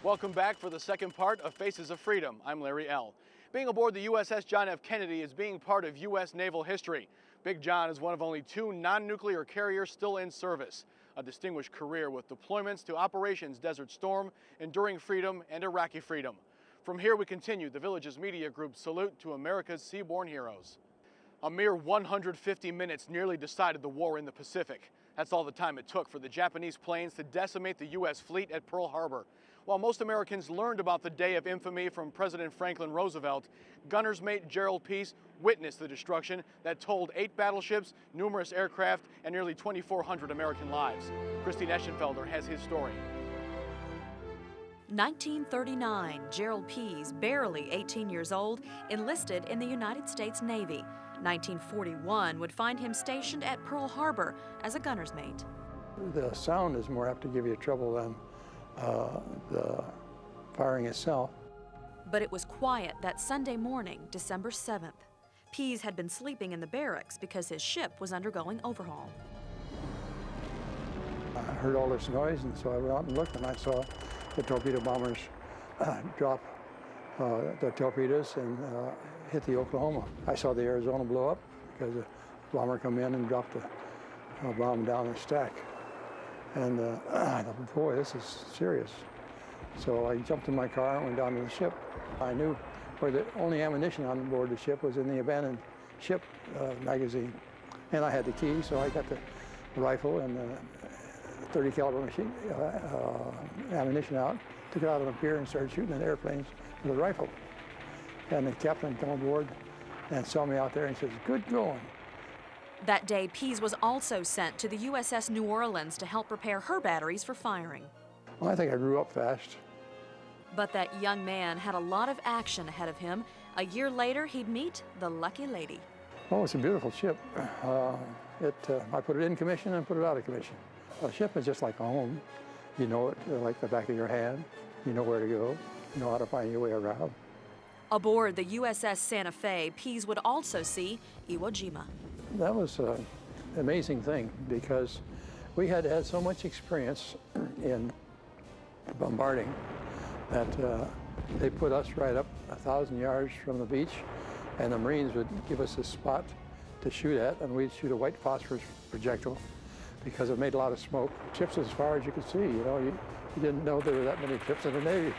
Welcome back for the second part of Faces of Freedom. I'm Larry L. Being aboard the USS John F. Kennedy is being part of U.S. naval history. Big John is one of only 2 non-nuclear carriers still in service. A distinguished career with deployments to Operations Desert Storm, Enduring Freedom, and Iraqi Freedom. From here we continue the Village's media group's salute to America's seaborne heroes. A mere 150 minutes nearly decided the war in the Pacific. That's all the time it took for the Japanese planes to decimate the U.S. fleet at Pearl Harbor. While most Americans learned about the day of infamy from President Franklin Roosevelt, gunner's mate Gerald Peas witnessed the destruction that told 8 battleships, numerous aircraft, and nearly 2,400 American lives. Christine Eschenfelder has his story. 1939, Gerald Peas, barely 18 years old, enlisted in the United States Navy. 1941 would find him stationed at Pearl Harbor as a gunner's mate. The sound is more apt to give you trouble than the firing itself. But it was quiet that Sunday morning, December 7th. Peas had been sleeping in the barracks because his ship was undergoing overhaul. I heard all this noise, and so I went out and looked, and I saw the torpedo bombers drop the torpedoes and hit the Oklahoma. I saw the Arizona blow up because the bomber come in and dropped the bomb down the stack. And I thought, boy, this is serious. So I jumped in my car and went down to the ship. I knew where the only ammunition on board the ship was in the abandoned ship magazine. And I had the key, so I got the rifle and the 30 caliber machine ammunition out, took it out on the pier and started shooting at airplanes with a rifle. And the captain came aboard and saw me out there and says, "Good going." That day, Peas was also sent to the USS New Orleans to help prepare her batteries for firing. Well, I think I grew up fast. But that young man had a lot of action ahead of him. A year later, he'd meet the lucky lady. Oh, it's a beautiful ship. I put it in commission and put it out of commission. A ship is just like a home. You know it like the back of your hand. You know where to go. You know how to find your way around. Aboard the USS Santa Fe, Peas would also see Iwo Jima. That was an amazing thing because we had had so much experience in bombarding that they put us right up 1,000 yards from the beach, and the Marines would give us a spot to shoot at, and we'd shoot a white phosphorus projectile because it made a lot of smoke. Ships as far as you could see, you know, you didn't know there were that many ships in the Navy.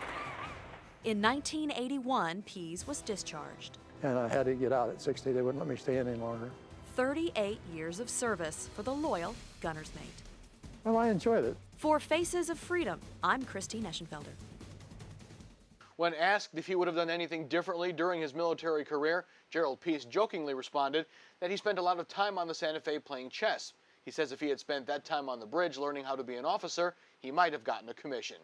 In 1981, Peas was discharged. And I had to get out at 60. They wouldn't let me stay in any longer. 38 years of service for the loyal gunner's mate. Well, I enjoyed it. For Faces of Freedom, I'm Christine Eschenfelder. When asked if he would have done anything differently during his military career, Gerald Peas jokingly responded that he spent a lot of time on the Santa Fe playing chess. He says if he had spent that time on the bridge learning how to be an officer, he might have gotten a commission.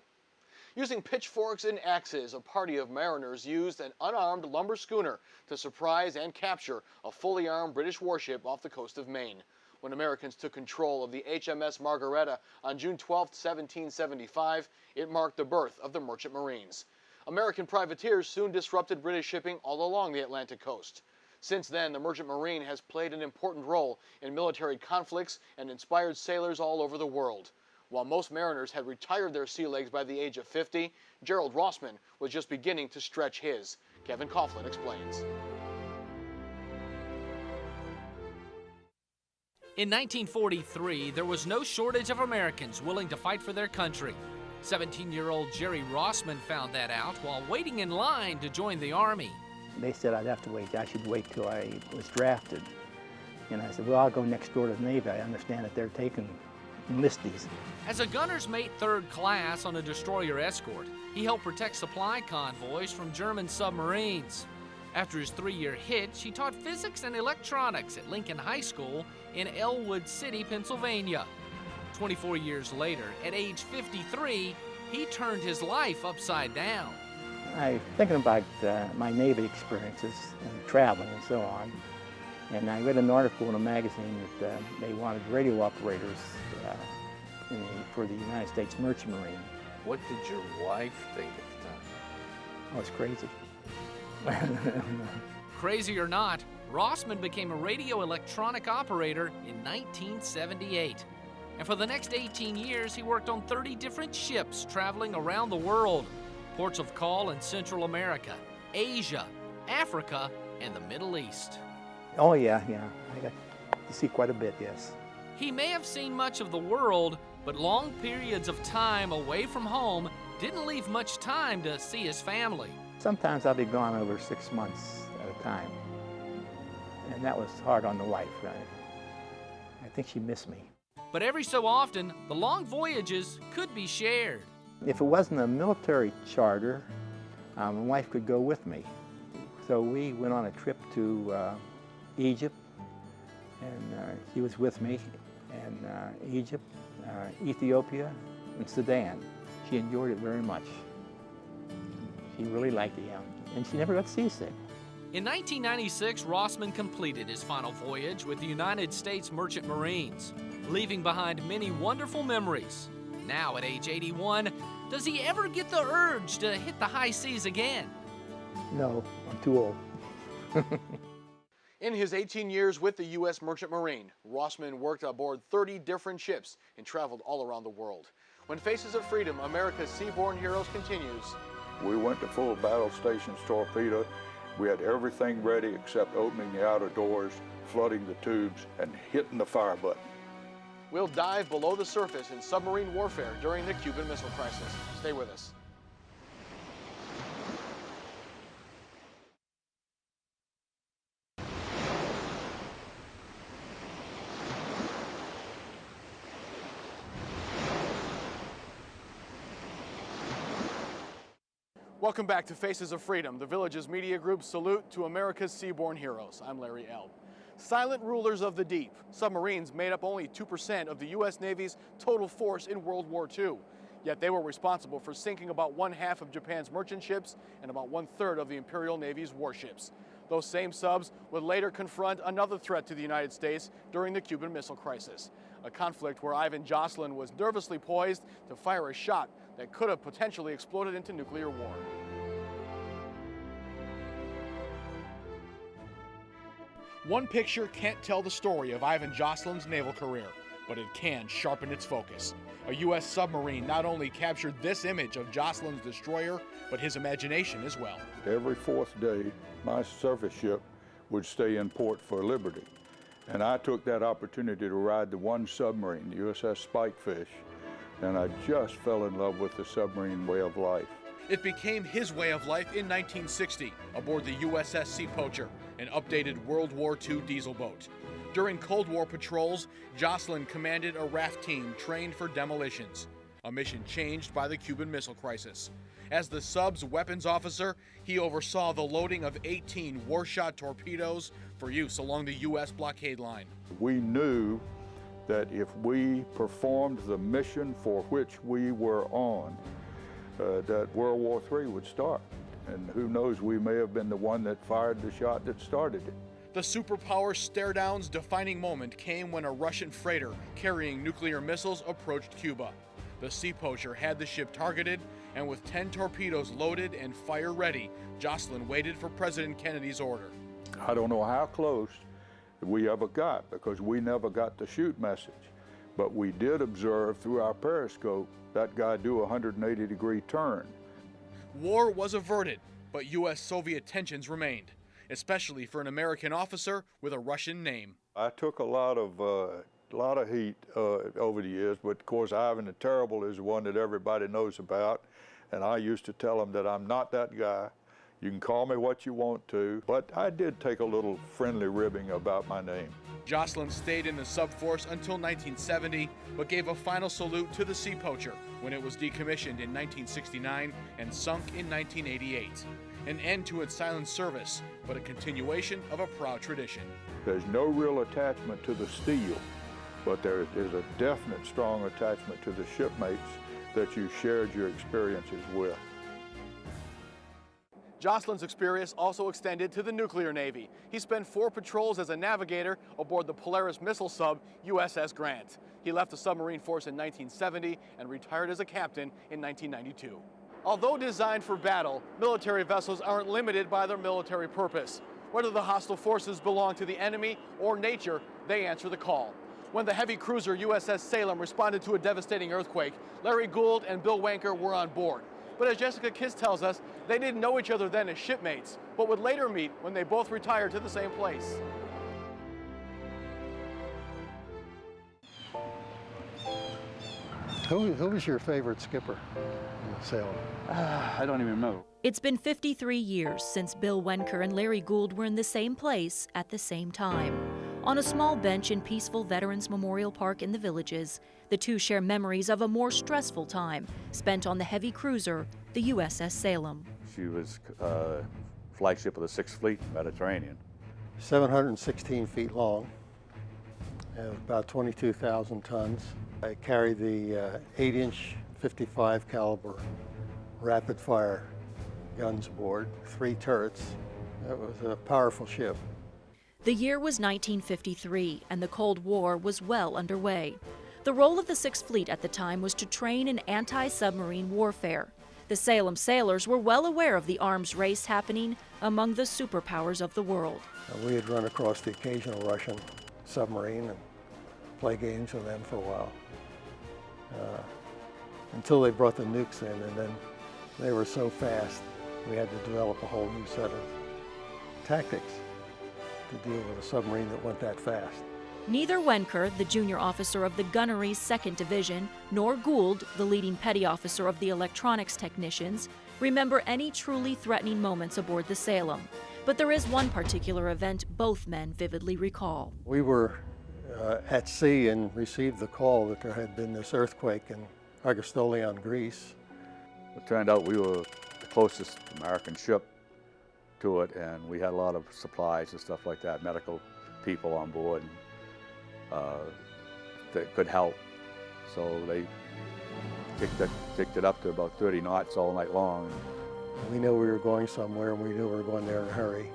Using pitchforks and axes, a party of mariners used an unarmed lumber schooner to surprise and capture a fully armed British warship off the coast of Maine. When Americans took control of the HMS Margaretta on June 12, 1775, it marked the birth of the Merchant Marines. American privateers soon disrupted British shipping all along the Atlantic coast. Since then, the Merchant Marine has played an important role in military conflicts and inspired sailors all over the world. While most mariners had retired their sea legs by the age of 50, Gerald Rossman was just beginning to stretch his. Kevin Coughlin explains. In 1943, there was no shortage of Americans willing to fight for their country. 17-year-old Jerry Rossman found that out while waiting in line to join the Army. They said I'd have to wait. I should wait till I was drafted. And I said, well, I'll go next door to the Navy. I understand that they're taking enlistees. As a gunner's mate 3rd class on a destroyer escort, he helped protect supply convoys from German submarines. After his 3-year hitch, he taught physics and electronics at Lincoln High School in Elwood City, Pennsylvania. 24 years later, at age 53, he turned his life upside down. I thinking about my Navy experiences and traveling and so on. And I read an article in a magazine that they wanted radio operators for the United States Merchant Marine. What did your wife think at the time? Oh, it's crazy. Crazy or not, Rossman became a radio electronic operator in 1978. And for the next 18 years, he worked on 30 different ships traveling around the world. Ports of call in Central America, Asia, Africa, and the Middle East. Oh yeah, I got to see quite a bit, yes. He may have seen much of the world, but long periods of time away from home didn't leave much time to see his family. Sometimes I'll be gone over 6 months at a time, and that was hard on the wife. I think she missed me. But every so often, the long voyages could be shared. If it wasn't a military charter, my wife could go with me. So we went on a trip to Egypt, and she was with me, and Egypt, Ethiopia, and Sudan. She enjoyed it very much. She really liked it, and she never got seasick. In 1996, Rossman completed his final voyage with the United States Merchant Marines, leaving behind many wonderful memories. Now, at age 81, does he ever get the urge to hit the high seas again? No, I'm too old. In his 18 years with the U.S. Merchant Marine, Rossman worked aboard 30 different ships and traveled all around the world. When Faces of Freedom, America's Seaborne Heroes continues. We went to full battle stations torpedo. We had everything ready except opening the outer doors, flooding the tubes, and hitting the fire button. We'll dive below the surface in submarine warfare during the Cuban Missile Crisis. Stay with us. Welcome back to Faces of Freedom, the Village's media group salute to America's Seaborne Heroes. I'm Larry Elb. Silent rulers of the deep, submarines made up only 2% of the U.S. Navy's total force in World War II. Yet they were responsible for sinking about 1/2 of Japan's merchant ships and about 1/3 of the Imperial Navy's warships. Those same subs would later confront another threat to the United States during the Cuban Missile Crisis, a conflict where Ivan Jocelyn was nervously poised to fire a shot that could have potentially exploded into nuclear war. One picture can't tell the story of Ivan Jocelyn's naval career, but it can sharpen its focus. A U.S. submarine not only captured this image of Jocelyn's destroyer, but his imagination as well. Every fourth day, my surface ship would stay in port for liberty. And I took that opportunity to ride the one submarine, the USS Spikefish, and I just fell in love with the submarine way of life. It became his way of life in 1960 aboard the USS Seapoacher, an updated World War II diesel boat. During Cold War patrols, Jocelyn commanded a RAF team trained for demolitions, a mission changed by the Cuban Missile Crisis. As the sub's weapons officer, he oversaw the loading of 18 war-shot torpedoes for use along the U.S. blockade line. We knew that if we performed the mission for which we were on, that World War III would start. And who knows, we may have been the one that fired the shot that started it. The superpower stare-down's defining moment came when a Russian freighter carrying nuclear missiles approached Cuba. The Seapoacher had the ship targeted, and with 10 torpedoes loaded and fire-ready, Jocelyn waited for President Kennedy's order. I don't know how close we ever got, because we never got the shoot message. But we did observe through our periscope that guy do a 180-degree turn. War was averted, but U.S.-Soviet tensions remained, especially for an American officer with a Russian name. I took a lot of heat over the years, but of course Ivan the Terrible is the one that everybody knows about, and I used to tell him that I'm not that guy. You can call me what you want to, but I did take a little friendly ribbing about my name. Jocelyn stayed in the subforce until 1970, but gave a final salute to the Seapoacher when it was decommissioned in 1969 and sunk in 1988. An end to its silent service, but a continuation of a proud tradition. There's no real attachment to the steel, but there is a definite strong attachment to the shipmates that you shared your experiences with. Jocelyn's experience also extended to the nuclear Navy. He spent 4 patrols as a navigator aboard the Polaris missile sub USS Grant. He left the submarine force in 1970 and retired as a captain in 1992. Although designed for battle, military vessels aren't limited by their military purpose. Whether the hostile forces belong to the enemy or nature, they answer the call. When the heavy cruiser USS Salem responded to a devastating earthquake, Larry Gould and Bill Wanker were on board. But as Jessica Kiss tells us, they didn't know each other then as shipmates, but would later meet when they both retired to the same place. Who was your favorite skipper in Salem? I don't even know. It's been 53 years since Bill Wenker and Larry Gould were in the same place at the same time. On a small bench in peaceful Veterans Memorial Park in the Villages, the two share memories of a more stressful time spent on the heavy cruiser, the USS Salem. She was flagship of the 6th Fleet Mediterranean. 716 feet long, about 22,000 tons. I carried the 8-inch 55 caliber rapid fire guns aboard, 3 turrets. It was a powerful ship. The year was 1953, and the Cold War was well underway. The role of the 6th Fleet at the time was to train in anti-submarine warfare. The Salem sailors were well aware of the arms race happening among the superpowers of the world. We had run across the occasional Russian submarine and play games with them for a while. Until they brought the nukes in, and then they were so fast, we had to develop a whole new set of tactics to deal with a submarine that went that fast. Neither Wenker, the junior officer of the gunnery's 2nd Division, nor Gould, the leading petty officer of the electronics technicians, remember any truly threatening moments aboard the Salem. But there is one particular event both men vividly recall. We were at sea and received the call that there had been this earthquake in Argostolion, Greece. It turned out we were the closest American ship to it, and we had a lot of supplies and stuff like that, medical people on board that could help. So they kicked it up to about 30 knots all night long. We knew we were going somewhere, and we knew we were going there in a hurry.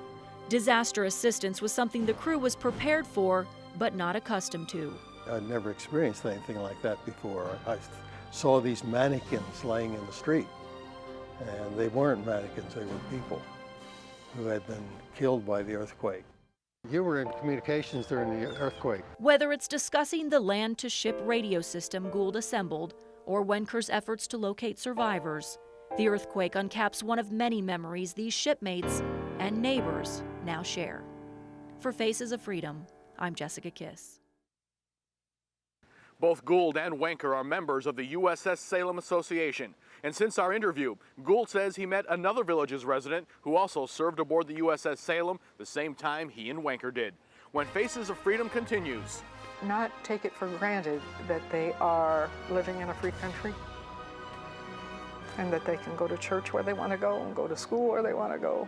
Disaster assistance was something the crew was prepared for, but not accustomed to. I'd never experienced anything like that before. I saw these mannequins laying in the street, and they weren't mannequins, they were people who had been killed by the earthquake. You were in communications during the earthquake. Whether it's discussing the land-to-ship radio system Gould assembled, or Wenker's efforts to locate survivors, the earthquake uncaps one of many memories these shipmates and neighbors now share. For Faces of Freedom, I'm Jessica Kiss. Both Gould and Wenker are members of the USS Salem Association. And since our interview, Gould says he met another Villages resident who also served aboard the USS Salem the same time he and Wenker did. When Faces of Freedom continues. Not take it for granted that they are living in a free country and that they can go to church where they want to go and go to school where they want to go.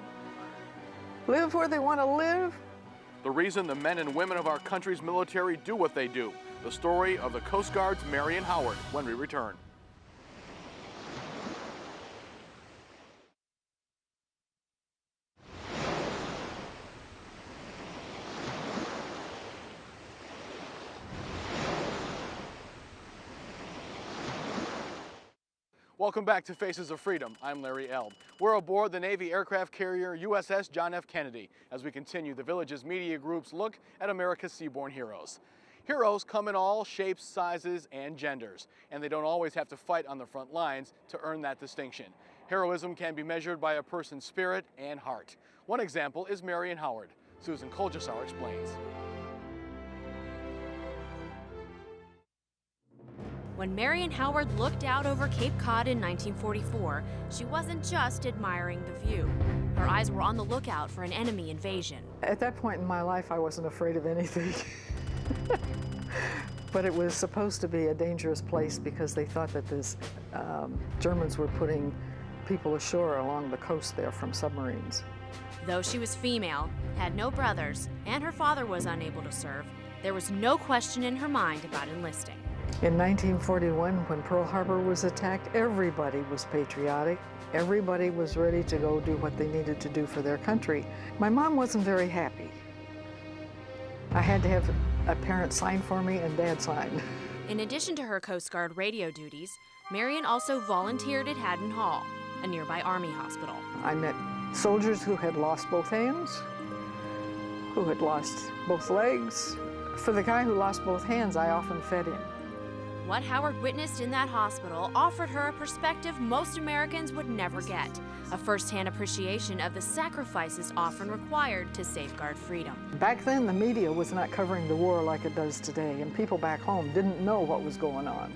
Live where they want to live. The reason the men and women of our country's military do what they do. The story of the Coast Guard's Marion Howard when we return. Welcome back to Faces of Freedom. I'm Larry Elb. We're aboard the Navy aircraft carrier USS John F. Kennedy as we continue the Villages Media Group's look at America's seaborne heroes. Heroes come in all shapes, sizes, and genders, and they don't always have to fight on the front lines to earn that distinction. Heroism can be measured by a person's spirit and heart. One example is Marion Howard. Susan Koljassar explains. When Marion Howard looked out over Cape Cod in 1944, she wasn't just admiring the view. Her eyes were on the lookout for an enemy invasion. At that point in my life, I wasn't afraid of anything. But it was supposed to be a dangerous place because they thought that the Germans were putting people ashore along the coast there from submarines. Though she was female, had no brothers, and her father was unable to serve, there was no question in her mind about enlisting. In 1941, when Pearl Harbor was attacked, everybody was patriotic. Everybody was ready to go do what they needed to do for their country. My mom wasn't very happy. I had to have a parent sign for me and Dad sign. In addition to her Coast Guard radio duties, Marion also volunteered at Haddon Hall, a nearby Army hospital. I met soldiers who had lost both hands, who had lost both legs. For the guy who lost both hands, I often fed him. What Howard witnessed in that hospital offered her a perspective most Americans would never get, a first-hand appreciation of the sacrifices often required to safeguard freedom. Back then, the media was not covering the war like it does today, and people back home didn't know what was going on,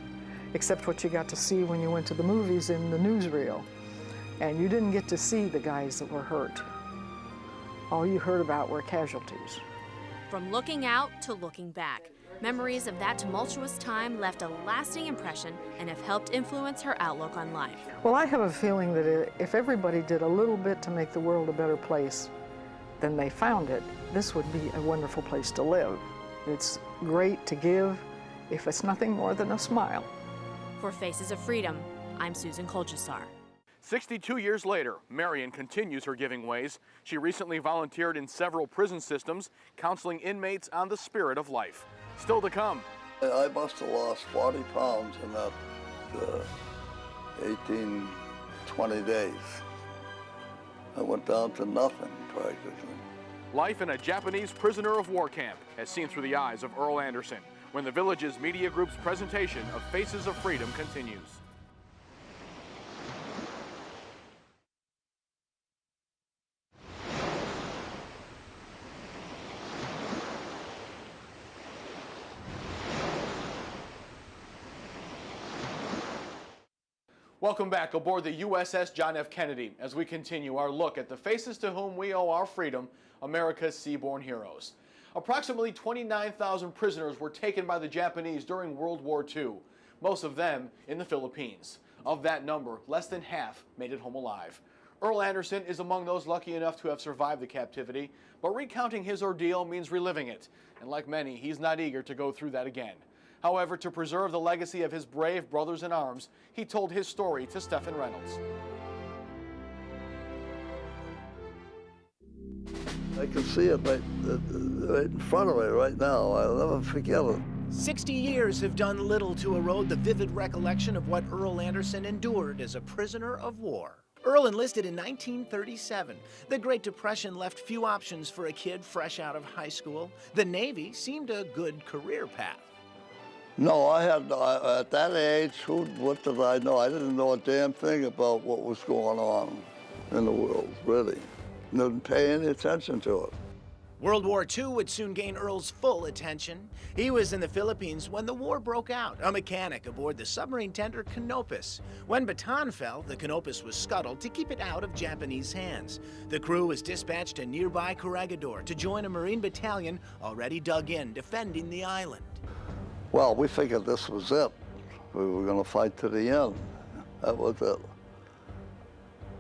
except what you got to see when you went to the movies in the newsreel. And you didn't get to see the guys that were hurt. All you heard about were casualties. From looking out to looking back, memories of that tumultuous time left a lasting impression and have helped influence her outlook on life. Well, I have a feeling that if everybody did a little bit to make the world a better place than they found it, this would be a wonderful place to live. It's great to give if it's nothing more than a smile. For Faces of Freedom, I'm Susan Kolchasar. 62 years later, Marion continues her giving ways. She recently volunteered in several prison systems, counseling inmates on the spirit of life. Still to come. I must have lost 40 pounds in that 18, 20 days. I went down to nothing, practically. Life in a Japanese prisoner of war camp, as seen through the eyes of Earl Anderson, when the Village's media group's presentation of Faces of Freedom continues. Welcome back aboard the USS John F. Kennedy as we continue our look at the faces to whom we owe our freedom, America's seaborne heroes. Approximately 29,000 prisoners were taken by the Japanese during World War II, most of them in the Philippines. Of that number, less than half made it home alive. Earl Anderson is among those lucky enough to have survived the captivity, but recounting his ordeal means reliving it, and like many, he's not eager to go through that again. However, to preserve the legacy of his brave brothers in arms, he told his story to Stephen Reynolds. I can see it right in front of me right now. I'll never forget it. 60 years have done little to erode the vivid recollection of what Earl Anderson endured as a prisoner of war. Earl enlisted in 1937. The Great Depression left few options for a kid fresh out of high school. The Navy seemed a good career path. No, at that age, what did I know? I didn't know a damn thing about what was going on in the world, really. Didn't pay any attention to it. World War II would soon gain Earl's full attention. He was in the Philippines when the war broke out, a mechanic aboard the submarine tender Canopus. When Bataan fell, the Canopus was scuttled to keep it out of Japanese hands. The crew was dispatched to nearby Corregidor to join a Marine battalion already dug in, defending the island. Well, we figured this was it. We were going to fight to the end. That was it.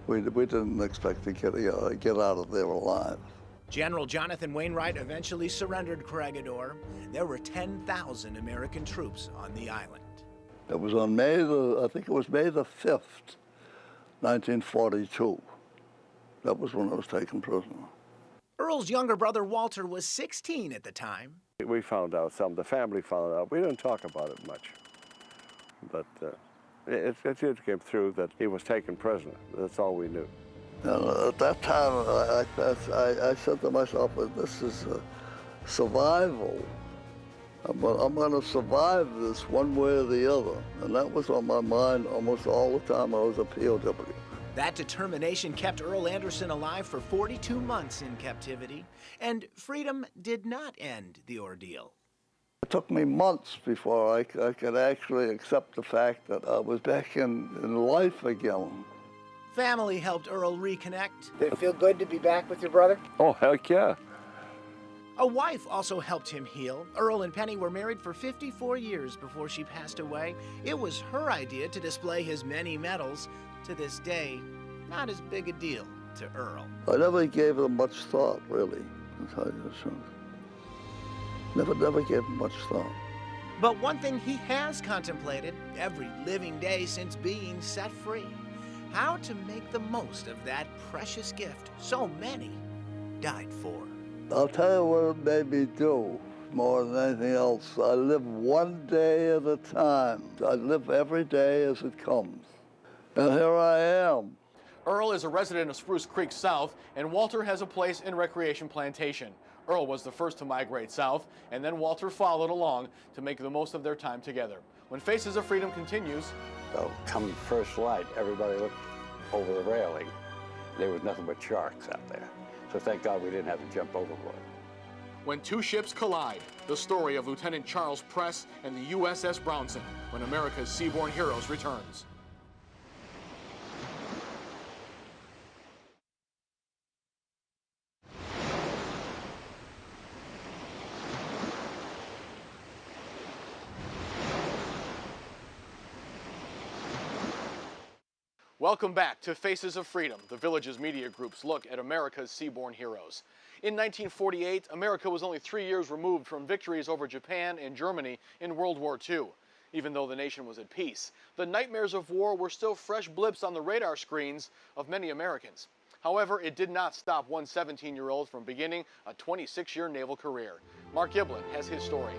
We didn't expect to get out of there alive. General Jonathan Wainwright eventually surrendered Corregidor. There were 10,000 American troops on the island. It was on I think it was May the 5th, 1942. That was when I was taken prisoner. Earl's younger brother Walter was 16 at the time. We found out some. The family found out. We didn't talk about it much. But it did come through that he was taken prisoner. That's all we knew. And at that time, I said to myself, this is survival. I'm going to survive this one way or the other. And that was on my mind almost all the time I was a POW. That determination kept Earl Anderson alive for 42 months in captivity, and freedom did not end the ordeal. It took me months before I could actually accept the fact that I was back in life again. Family helped Earl reconnect. Did it feel good to be back with your brother? Oh, heck yeah. A wife also helped him heal. Earl and Penny were married for 54 years before she passed away. It was her idea to display his many medals. To this day, not as big a deal to Earl. I never gave them much thought, really, to tell you the truth. Never gave them much thought. But one thing he has contemplated every living day since being set free: how to make the most of that precious gift so many died for. I'll tell you what it made me do more than anything else. I live one day at a time. I live every day as it comes. And here I am. Earl is a resident of Spruce Creek South, and Walter has a place in Recreation Plantation. Earl was the first to migrate south, and then Walter followed along to make the most of their time together. When Faces of Freedom continues. Well, come first light, everybody looked over the railing. There was nothing but sharks out there. So thank God we didn't have to jump overboard. When two ships collide, the story of Lieutenant Charles Press and the USS Brownson, when America's Seaborne Heroes returns. Welcome back to Faces of Freedom, the Village's media group's look at America's Seaborne heroes. In 1948, America was only 3 years removed from victories over Japan and Germany in World War II. Even though the nation was at peace, the nightmares of war were still fresh blips on the radar screens of many Americans. However, it did not stop one 17-year-old from beginning a 26-year naval career. Mark Giblin has his story.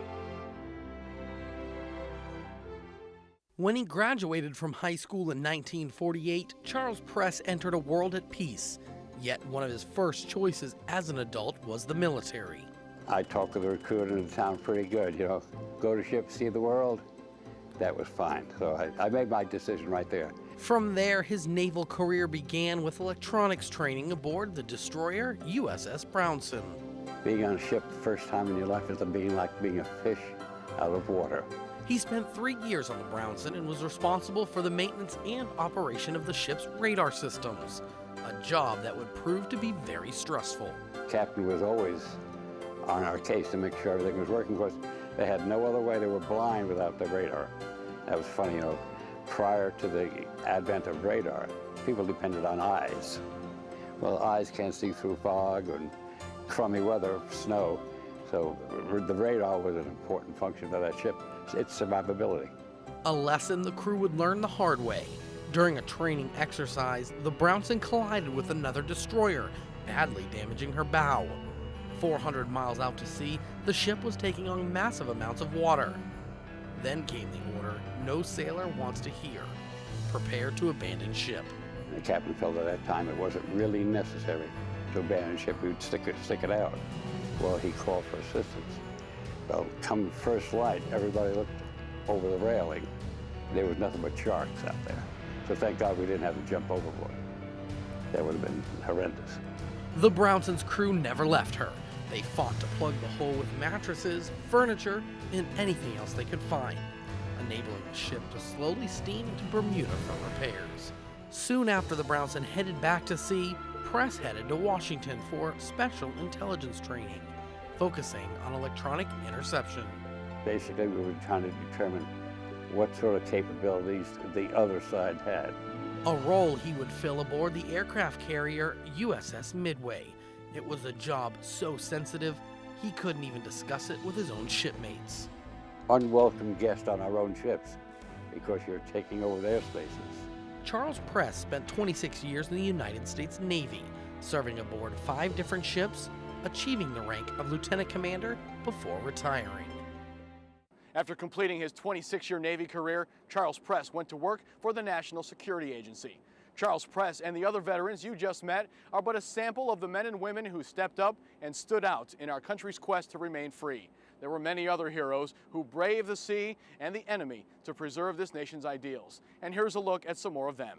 When he graduated from high school in 1948, Charles Press entered a world at peace. Yet one of his first choices as an adult was the military. I talked with the recruiter in the town pretty good, you know, go to ship, see the world. That was fine. So I made my decision right there. From there, his naval career began with electronics training aboard the destroyer USS Brownson. Being on a ship the first time in your life is like being a fish out of water. He spent 3 years on the Brownson and was responsible for the maintenance and operation of the ship's radar systems, a job that would prove to be very stressful. The captain was always on our case to make sure everything was working, because they had no other way. They were blind without the radar. That was funny, you know, prior to the advent of radar, people depended on eyes. Well, eyes can't see through fog and crummy weather, snow, so the radar was an important function of that ship. Its survivability. A lesson the crew would learn the hard way. During a training exercise, the Brownson collided with another destroyer, badly damaging her bow. 400 miles out to sea, the ship was taking on massive amounts of water. Then came the order no sailor wants to hear. Prepare to abandon ship. The captain felt at that time it wasn't really necessary to abandon ship. We'd stick it out. Well, he called for assistance. Well, come first light, everybody looked over the railing. There was nothing but sharks out there. So thank God we didn't have to jump overboard. That would have been horrendous. The Brownson's crew never left her. They fought to plug the hole with mattresses, furniture, and anything else they could find, enabling the ship to slowly steam into Bermuda for repairs. Soon after the Brownson headed back to sea, Press headed to Washington for special intelligence training, focusing on electronic interception. Basically, we were trying to determine what sort of capabilities the other side had. A role he would fill aboard the aircraft carrier USS Midway. It was a job so sensitive, he couldn't even discuss it with his own shipmates. Unwelcome guest on our own ships, because you're taking over their spaces. Charles Press spent 26 years in the United States Navy, serving aboard 5 different ships, achieving the rank of lieutenant commander before retiring. After completing his 26-year Navy career, Charles Press went to work for the National Security Agency. Charles Press and the other veterans you just met are but a sample of the men and women who stepped up and stood out in our country's quest to remain free. There were many other heroes who braved the sea and the enemy to preserve this nation's ideals. And here's a look at some more of them.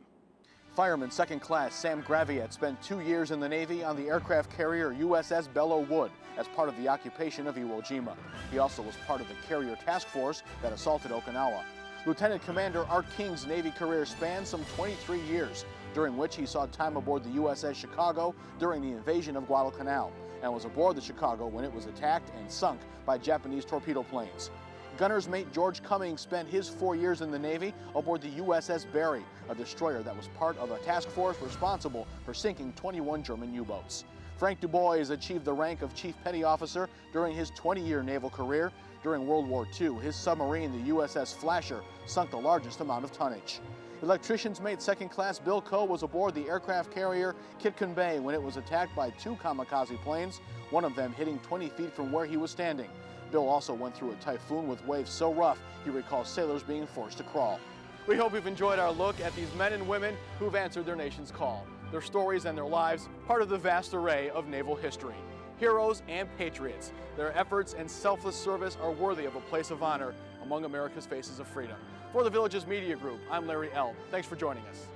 Fireman Second Class Sam Graviette spent 2 years in the Navy on the aircraft carrier USS Belleau Wood as part of the occupation of Iwo Jima. He also was part of the carrier task force that assaulted Okinawa. Lieutenant Commander Art King's Navy career spanned some 23 years, during which he saw time aboard the USS Chicago during the invasion of Guadalcanal, and was aboard the Chicago when it was attacked and sunk by Japanese torpedo planes. Gunner's mate George Cummings spent his 4 years in the Navy aboard the USS Barry, a destroyer that was part of a task force responsible for sinking 21 German U-boats. Frank Du Bois achieved the rank of Chief Petty Officer during his 20-year naval career. During World War II, his submarine, the USS Flasher, sunk the largest amount of tonnage. Electrician's mate Second Class Bill Coe was aboard the aircraft carrier Kitcon Bay when it was attacked by 2 kamikaze planes, one of them hitting 20 feet from where he was standing. Bill also went through a typhoon with waves so rough he recalls sailors being forced to crawl. We hope you've enjoyed our look at these men and women who've answered their nation's call. Their stories and their lives, part of the vast array of naval history. Heroes and patriots. Their efforts and selfless service are worthy of a place of honor among America's faces of freedom. For the Villages Media Group, I'm Larry Elb. Thanks for joining us.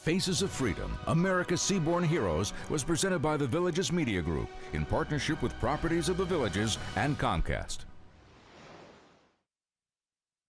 Faces of Freedom, America's Seaborne Heroes was presented by the Villages Media Group in partnership with Properties of the Villages and Comcast.